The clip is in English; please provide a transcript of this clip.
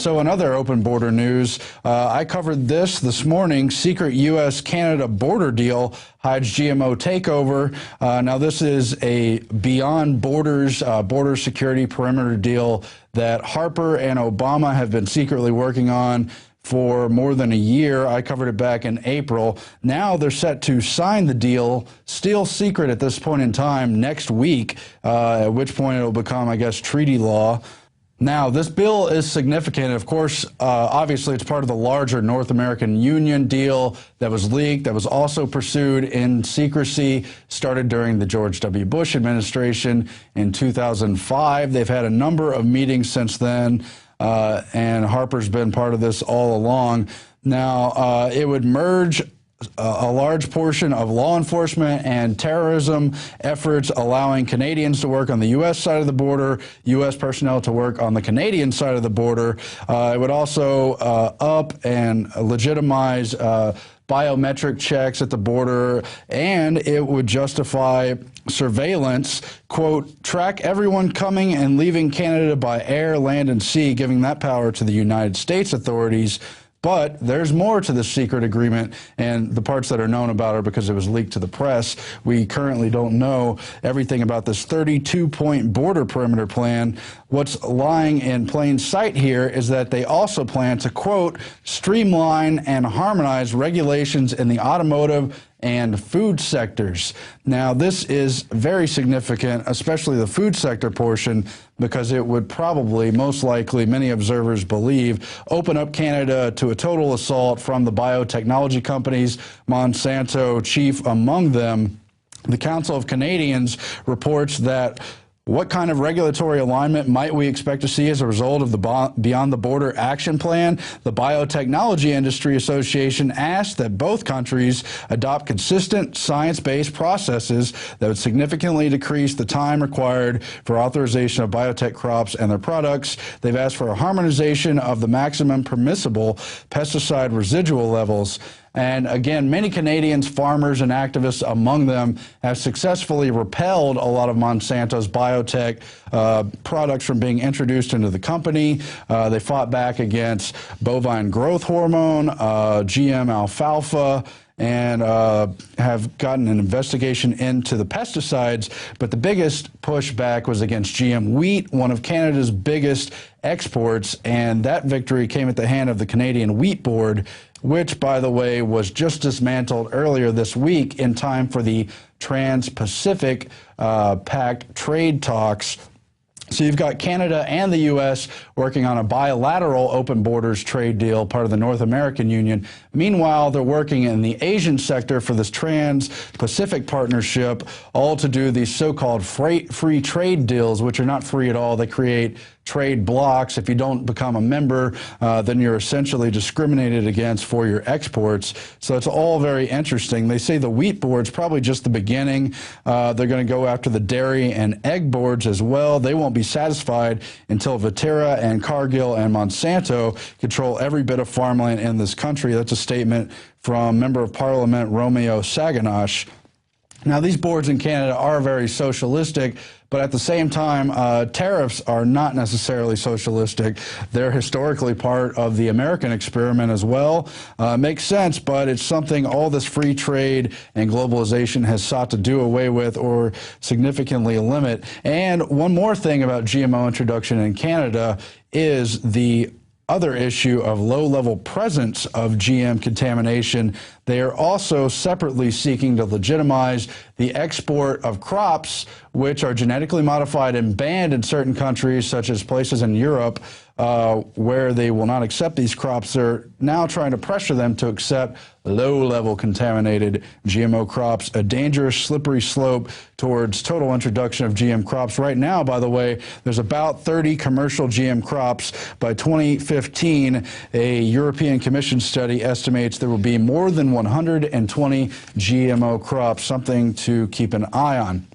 So in other open border news, I covered this morning. Secret U.S.-Canada border deal hides GMO takeover. Now, this is a beyond borders, border security perimeter deal that Harper and Obama have been secretly working on for more than a year. I covered it back in April. Now they're set to sign the deal, still secret at this point in time, next week, at which point it'll become, I guess, treaty law. Now, this bill is significant. Of course, obviously, it's part of the larger North American Union deal that was leaked, that was also pursued in secrecy, started during the George W. Bush administration in 2005. They've had a number of meetings since then, and Harper's been part of this all along. Now, it would merge a large portion of law enforcement and terrorism efforts, allowing Canadians to work on the U.S. side of the border, U.S. personnel to work on the Canadian side of the border. It would also up and legitimize biometric checks at the border, and it would justify surveillance, quote, track everyone coming and leaving Canada by air, land, and sea, giving that power to the United States authorities. But there's more to this secret agreement, and the parts that are known about are because it was leaked to the press. We currently don't know everything about this 32-point border perimeter plan. What's lying in plain sight here is that they also plan to, quote, streamline and harmonize regulations in the automotive and food sectors. Now, this is very significant, especially the food sector portion, because it would probably, most likely, many observers believe, open up Canada to a total assault from the biotechnology companies, Monsanto chief among them. The Council of Canadians reports that what kind of regulatory alignment might we expect to see as a result of the Beyond the Border Action Plan? The Biotechnology Industry Association asked that both countries adopt consistent science-based processes that would significantly decrease the time required for authorization of biotech crops and their products. They've asked for a harmonization of the maximum permissible pesticide residual levels. And again, many Canadians, farmers and activists among them, have successfully repelled a lot of Monsanto's biotech products from being introduced into the company. They fought back against bovine growth hormone, GM alfalfa, and have gotten an investigation into the pesticides. But the biggest pushback was against GM wheat, one of Canada's biggest exports, and that victory came at the hand of the Canadian Wheat Board, which, by the way, was just dismantled earlier this week in time for the Trans-Pacific Pact trade talks. So you've got Canada and the U.S. working on a bilateral open borders trade deal, part of the North American Union. Meanwhile, they're working in the Asian sector for this Trans-Pacific Partnership, all to do these so-called free trade deals, which are not free at all. They create trade blocks. If you don't become a member, then you're essentially discriminated against for your exports. So it's all very interesting. They say the wheat board's probably just the beginning. They're going to go after the dairy and egg boards as well. They won't be satisfied until Viterra and Cargill and Monsanto control every bit of farmland in this country. That's a statement from Member of Parliament Romeo Saganash. Now, these boards in Canada are very socialistic, but at the same time, tariffs are not necessarily socialistic. They're historically part of the American experiment as well. Makes sense, but it's something all this free trade and globalization has sought to do away with or significantly limit. And one more thing about GMO introduction in Canada is the other issue of low-level presence of GM contamination. They are also separately seeking to legitimize the export of crops which are genetically modified and banned in certain countries, such as places in Europe, where they will not accept these crops. They're now trying to pressure them to accept low-level contaminated GMO crops, a dangerous, slippery slope towards total introduction of GM crops. Right now, by the way, there's about 30 commercial GM crops. By 2015, a European Commission study estimates there will be more than 120 GMO crops, something to keep an eye on.